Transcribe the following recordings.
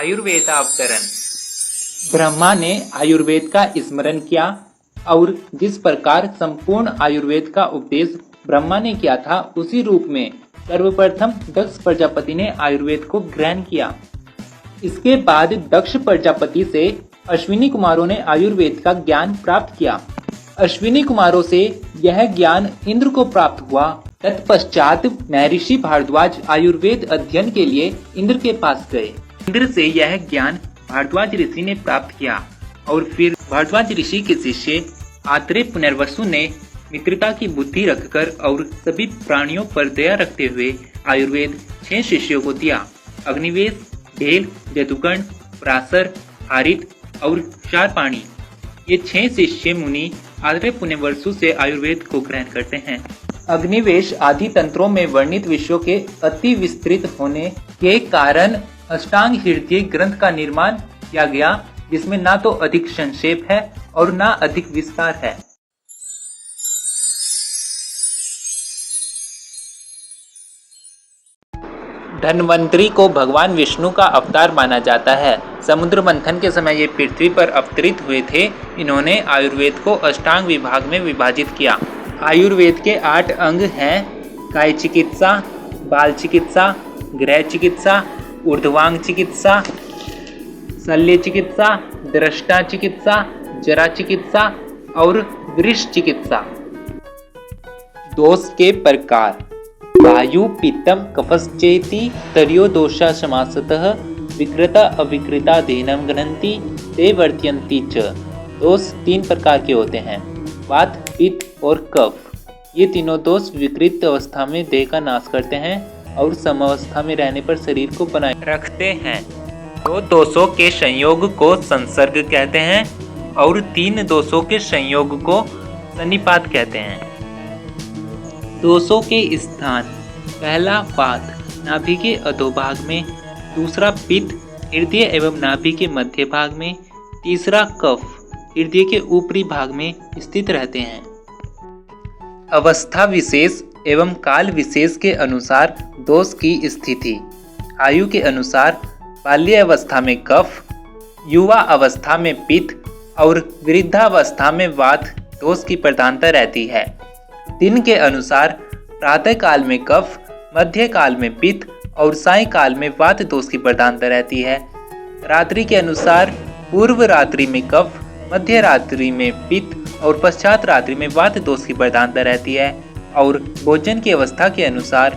आयुर्वेदावतरण। ब्रह्मा ने आयुर्वेद का स्मरण किया और जिस प्रकार संपूर्ण आयुर्वेद का उपदेश ब्रह्मा ने किया था, उसी रूप में सर्वप्रथम दक्ष प्रजापति ने आयुर्वेद को ग्रहण किया। इसके बाद दक्ष प्रजापति से अश्विनी कुमारों ने आयुर्वेद का ज्ञान प्राप्त किया। अश्विनी कुमारों से यह ज्ञान इंद्र को प्राप्त हुआ। तत्पश्चात महर्षि भारद्वाज आयुर्वेद अध्ययन के लिए इंद्र के पास गए। इंद्र से यह ज्ञान भारद्वाज ऋषि ने प्राप्त किया और फिर भारद्वाज ऋषि के शिष्य आत्रेय पुनर्वसु ने मित्रता की बुद्धि रखकर और सभी प्राणियों पर दया रखते हुए आयुर्वेद 6 शिष्यों को दिया। अग्निवेश, ढेल, जदुकर्ण, पराशर, हारित और शारपाणी, ये 6 शिष्य मुनि आत्रेय पुनर्वसु से आयुर्वेद को ग्रहण करते हैं। अग्निवेश आदि तंत्रों में वर्णित विषयों के अति विस्तृत होने के कारण अष्टांग हृदय ग्रंथ का निर्माण किया गया, जिसमें ना तो अधिक संक्षेप है और ना अधिक विस्तार है। धन्वंतरी को भगवान विष्णु का अवतार माना जाता है। समुद्र मंथन के समय ये पृथ्वी पर अवतरित हुए थे। इन्होंने आयुर्वेद को अष्टांग विभाग में विभाजित किया। आयुर्वेद के 8 अंग हैं: काय चिकित्सा, बाल चिकित्सा, गृह चिकित्सा, ऊर्ध्वांग चिकित्सा, शल्य चिकित्सा, दृष्टा चिकित्सा, जरा चिकित्सा और वृष चिकित्सा। दोष के प्रकार: वायु पित्तम कफश्चेति तर्यो दोषा समासतः विकृता अविकृता देनम गणन्ति ते वर्त्यन्ति च। दोष 3 प्रकार के होते हैं: वात, पित्त और कफ। ये तीनों दोष विकृत अवस्था में देह का नाश करते हैं और समावस्था में रहने पर शरीर को बनाए रखते हैं। 2 दोषों के संयोग को संसर्ग कहते हैं और 3 दोषों के संयोग को सन्निपात कहते हैं। दोषों के स्थान: पहला वात, नाभि के अधोभाग में। दूसरा पित्त, हृदय एवं नाभि के मध्य भाग में। तीसरा कफ, हृदय के ऊपरी भाग में स्थित रहते हैं। अवस्था विशेष एवं काल विशेष के अनुसार दोष की स्थिति: आयु के अनुसार बाल्य अवस्था में कफ, युवा अवस्था में पित्त और वृद्धावस्था में वात दोष की प्रधानता रहती है। दिन के अनुसार प्रातः काल में कफ, मध्य काल में पित्त और सायं काल में वात दोष की प्रधानता रहती है। रात्रि के अनुसार पूर्व रात्रि में कफ, मध्य रात्रि में पित्त और पश्चात रात्रि में वात दोष की प्रधानता रहती है। और भोजन की अवस्था के अनुसार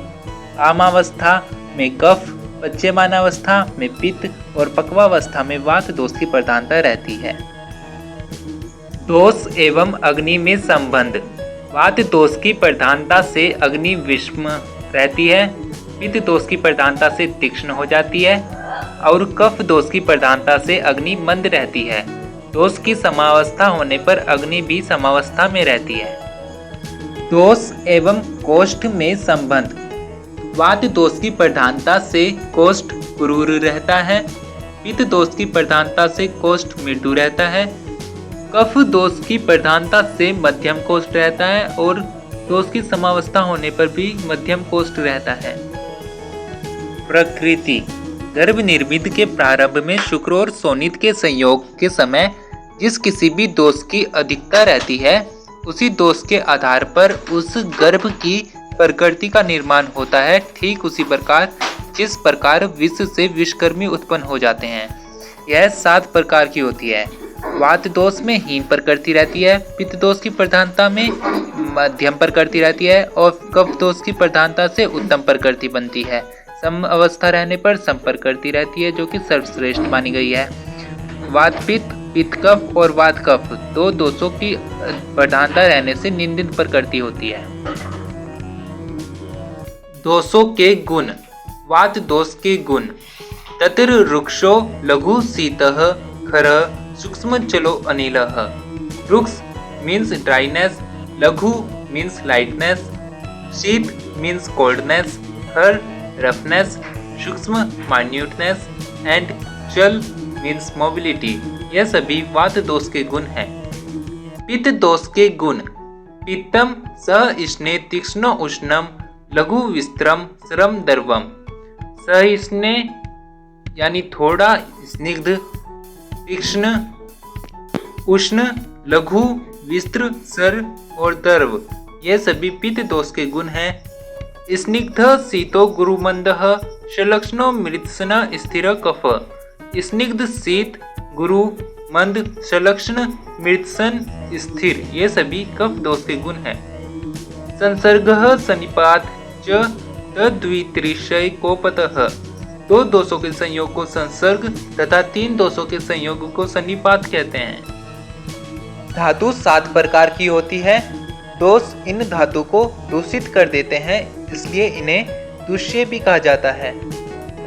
आमावस्था में कफ, पच्यमानावस्था में पित्त और पक्वावस्था में वात दोष की प्रधानता रहती है। दोष एवं अग्नि में संबंध: वात दोष की प्रधानता से अग्नि विषम रहती है, पित्त दोष की प्रधानता से तीक्ष्ण हो जाती है और कफ दोष की प्रधानता से अग्नि मंद रहती है। दोष की समावस्था होने पर अग्नि भी समावस्था में रहती है। दोष एवं कोष्ठ में संबंध: वात दोष की प्रधानता से कोष्ठ क्रूर रहता है, पित्त दोष की प्रधानता से कोष्ठ मृदु रहता है, कफ दोष की प्रधानता से मध्यम कोष्ठ रहता है और दोष की समावस्था होने पर भी मध्यम कोष्ठ रहता है। प्रकृति: गर्भ निर्मित के प्रारंभ में शुक्र और शोणित के संयोग के समय जिस किसी भी दोष की अधिकता रहती है, उसी दोष के आधार पर उस गर्भ की प्रकृति का निर्माण होता है। ठीक उसी प्रकार जिस प्रकार विष से विषकर्मी उत्पन्न हो जाते हैं। यह 7 प्रकार की होती है। वात दोष में हीन प्रकृति रहती है, पित्त दोष की प्रधानता में मध्यम प्रकृति रहती है और कफ दोष की प्रधानता से उत्तम प्रकृति बनती है। सम अवस्था रहने पर सम प्रकृति रहती है, जो कि सर्वश्रेष्ठ मानी गई है। वात पित्त, पित्त कफ और वात कफ 2 दोषों की प्रधानता रहने से निंदित प्रकृति होती है। दोषों के गुण: वात दोष के गुण: तत्र रुक्षो लघु शीतः खरः सूक्ष्म चलो अनिलः। रुक्ष मीन्स ड्राइनेस, लघु मीन्स लाइटनेस, शीत मीन्स कोल्डनेस, खर रफनेस, सूक्ष्म माइन्यूटनेस एंड चल मीन्स मोबिलिटी। यह सभी वात दोष के गुण हैं। पित्त दोष के गुण: पित्तम सहिष्णे तीक्ष्ण उष्णम लघु विस्त्रम श्रम दर्वम। सहिष्णे यानी थोड़ा, स्निग्ध, तीक्ष्ण, उष्ण, लघु, विस्त्र, सर और दर्व, ये सभी पित्त दोष के गुण हैं। स्निग्ध शीतो गुरुमंदः सलक्षणो मृत्सना स्थिर कफ। स्निग्ध, शीत, गुरु, मंद, सलक्षण, मृत्सन, स्थिर, ये सभी कफ दोष के गुण हैं। संसर्गः सन्निपात च तद्वित्रिशय कोपतः। 2 दोषों के संयोग को संसर्ग तथा 3 दोषों के संयोग को सन्निपात कहते हैं। धातु 7 प्रकार की होती है। दोष इन धातु को दूषित कर देते हैं, इसलिए इन्हें दूष्य भी कहा जाता है।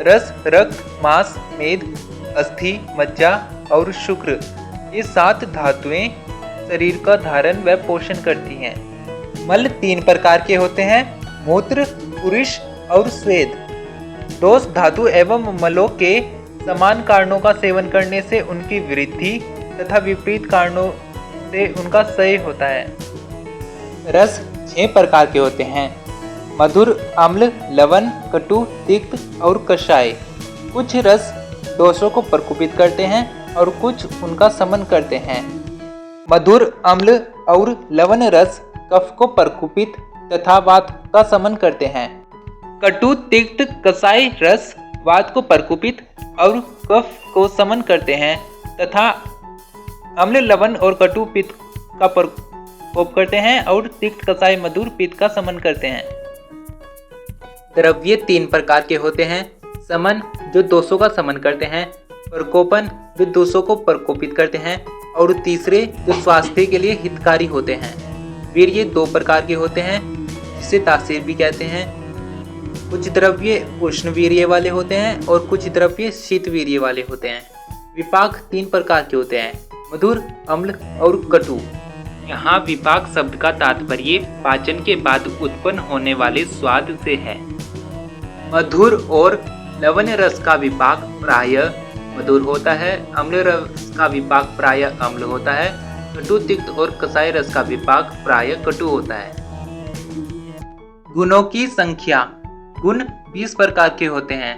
रस, रक्त, मांस, मेद, अस्थि, मज्जा और शुक्र, ये 7 धातुएं शरीर का धारण व पोषण करती हैं। मल 3 प्रकार के होते हैं, मूत्र, पुरुष और स्वेद। दोष धातु एवं मलों के समान कारणों का सेवन करने से उनकी वृद्धि तथा विपरीत कारणों से उनका क्षय होता है। रस 6 प्रकार के होते हैं, मधुर, अम्ल, लवण, कटु, तिक्त और कषाय। कुछ रस दोषों को प्रकोपित करते हैं और कुछ उनका शमन करते हैं। मधुर, अम्ल और लवण रस कफ को प्रकोपित तथा वात का शमन करते हैं। कटु, तिक्त, कषाय रस वात को प्रकोपित और कफ को शमन करते हैं तथा अम्ल, लवण और कटु पित्त का प्रकोप करते हैं और तिक्त, कषाय, मधुर पित्त का शमन करते हैं। द्रव्य 3 प्रकार के होते हैं, शमन जो दोषों का शमन करते हैं, प्रकोपन जो दोषों को प्रकोपित करते हैं और तीसरे जो स्वास्थ्य के लिए हितकारी होते हैं। वीर्य 2 प्रकार के होते हैं, जिसे तासीर भी कहते हैं। कुछ द्रव्य उष्ण वीर्य वाले होते हैं और कुछ द्रव्य शीत वीर्य वाले होते हैं। विपाक 3 प्रकार के होते हैं, मधुर, अम्ल और कटु। यहाँ विपाक शब्द का तात्पर्य पाचन के बाद उत्पन्न होने वाले स्वाद से है। मधुर और लवण रस का विपाक प्रायः मधुर होता है, अम्ल रस का विपाक प्रायः अम्ल होता है, कटु, तिक्त और कषाय रस का विपाक प्रायः कटु होता है। गुणों की संख्या। गुण 20 प्रकार के होते हैं।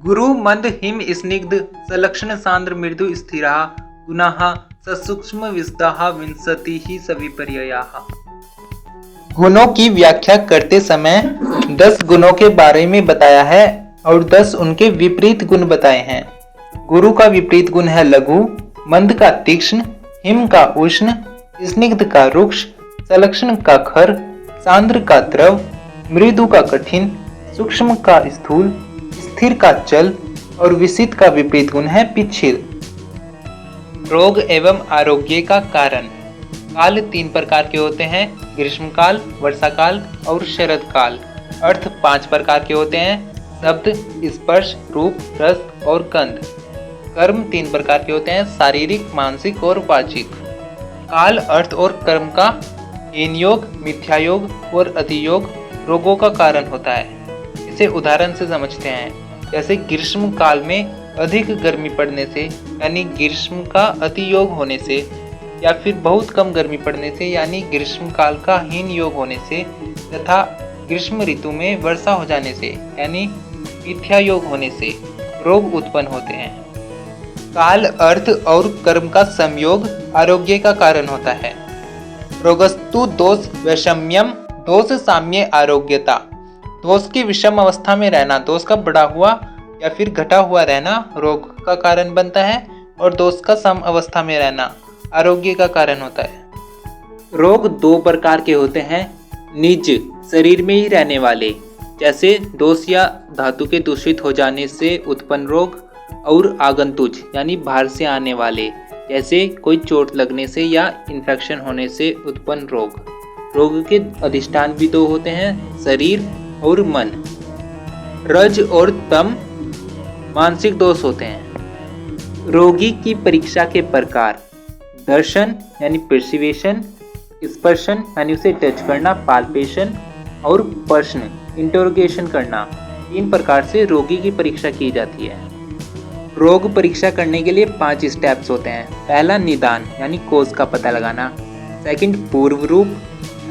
गुरु, मंद, हिम, स्निग्ध, सलक्षण, सांद्र, मृदु, स्थिरा गुणाः ससूक्ष्म विशदाः विंशतिः सविपर्ययाः। गुणों की व्याख्या करते समय 10 गुणों के बारे में बताया है और 10 उनके विपरीत गुण बताए हैं। गुरु का विपरीत गुण है लघु, मंद का तीक्ष्ण, हिम का उष्ण, स्निग्ध का रुक्ष, सलक्षण का खर, सांद्र का द्रव, मृदु का कठिन, सूक्ष्म का स्थूल, स्थिर का चल और विशिष्ट का विपरीत गुण है पिच्छिल। रोग एवं आरोग्य का कारण। काल 3 प्रकार के होते हैं, ग्रीष्म काल, वर्षा काल और शरद काल। अर्थ 5 प्रकार के होते हैं, शब्द, स्पर्श, रूप, रस और गंध। कर्म 3 प्रकार के होते हैं, शारीरिक, मानसिक और वाचिक। काल, अर्थ और कर्म का हीन योग, मिथ्या योग और अतियोग रोगों का कारण होता है। इसे उदाहरण से समझते हैं। जैसे ग्रीष्म काल में अधिक गर्मी पड़ने से यानी ग्रीष्म का अतियोग होने से, या फिर बहुत कम गर्मी पड़ने से यानी ग्रीष्म काल का हीन योग होने से, तथा ग्रीष्म ऋतु में वर्षा हो जाने से यानी मिथ्या योग होने से रोग उत्पन्न होते हैं। काल, अर्थ और कर्म का संयोग आरोग्य का कारण होता है। रोगस्तु दोष वैषम्यम, दोष साम्य आरोग्यता। दोष की विषम अवस्था में रहना, दोष का बढ़ा हुआ या फिर घटा हुआ रहना रोग का कारण बनता है और दोष का सम अवस्था में रहना आरोग्य का कारण होता है। रोग 2 प्रकार के होते हैं, निज शरीर में ही रहने वाले, जैसे दोष या धातु के दूषित हो जाने से उत्पन्न रोग, और आगंतुज यानी बाहर से आने वाले, जैसे कोई चोट लगने से या इन्फेक्शन होने से उत्पन्न रोग। रोग के अधिष्ठान भी 2 होते हैं, शरीर और मन। रज और तम मानसिक दोष होते हैं। रोगी की परीक्षा के प्रकार। दर्शन यानी पर्सिवेशन, स्पर्शन यानी उसे टच करना, पाल्पेशन, और प्रश्न इंटरोगेशन करना। 3 प्रकार से रोगी की परीक्षा की जाती है। रोग परीक्षा करने के लिए 5 स्टेप्स होते हैं। पहला निदान यानी कोज का पता लगाना, सेकंड पूर्व रूप,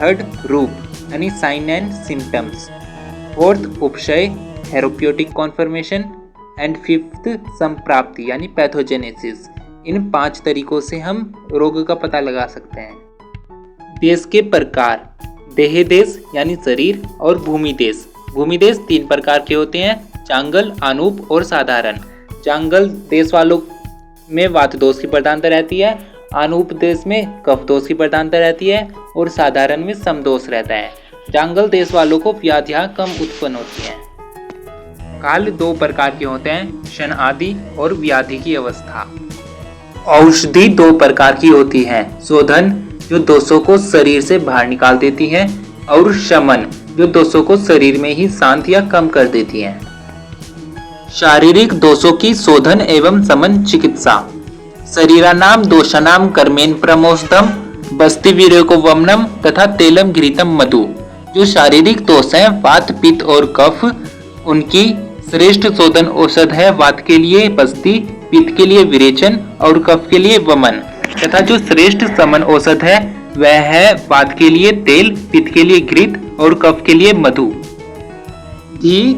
थर्ड रूप यानी साइन एंड सिम्टम्स, फोर्थ उपशय थेरेप्यूटिक कॉन्फर्मेशन, एंड फिफ्थ संप्राप्ति यानी पैथोजेनेसिस। इन 5 तरीकों से हम रोग का पता लगा सकते हैं। देश के प्रकार, देह देश यानी शरीर और भूमि देश। भूमि देश 3 प्रकार के होते हैं, जांगल, अनूप और साधारण। जांगल देश वालों में वात दोष की प्रधानता रहती है, अनूप देश में कफ दोष की प्रधानता रहती है और साधारण में सम दोष रहता है। जांगल देश वालों को व्याधियां कम उत्पन्न होती हैं। काल 2 प्रकार के होते हैं, क्षण आदि और व्याधि की अवस्था। औषधि 2 प्रकार की होती है, शोधन जो दोषों को शरीर से बाहर निकाल देती है और शमन जो दोषों को शरीर में ही शांत या कम कर देती है। शारीरिक दोषों की शोधन एवं शमन चिकित्सा। शरीरानाम दोषानाम कर्मेण प्रमोषधम बस्ति वीर्योको वमनम तथा तेलम घृतम मधु। जो शारीरिक दोष हैं, वात, पित्त और कफ, उनकी श्रेष्ठ शोधन औषध है वात के लिए बस्ति, पित्त के लिए विरेचन और कफ के लिए वमन। तथा जो श्रेष्ठ शमन औषध है वह है वात के लिए तेल, पित्त के लिए घृत और कफ के लिए मधु।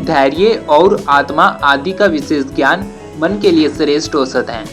धैर्य और आत्मा आदि का विशेष ज्ञान मन के लिए श्रेष्ठ औषध है।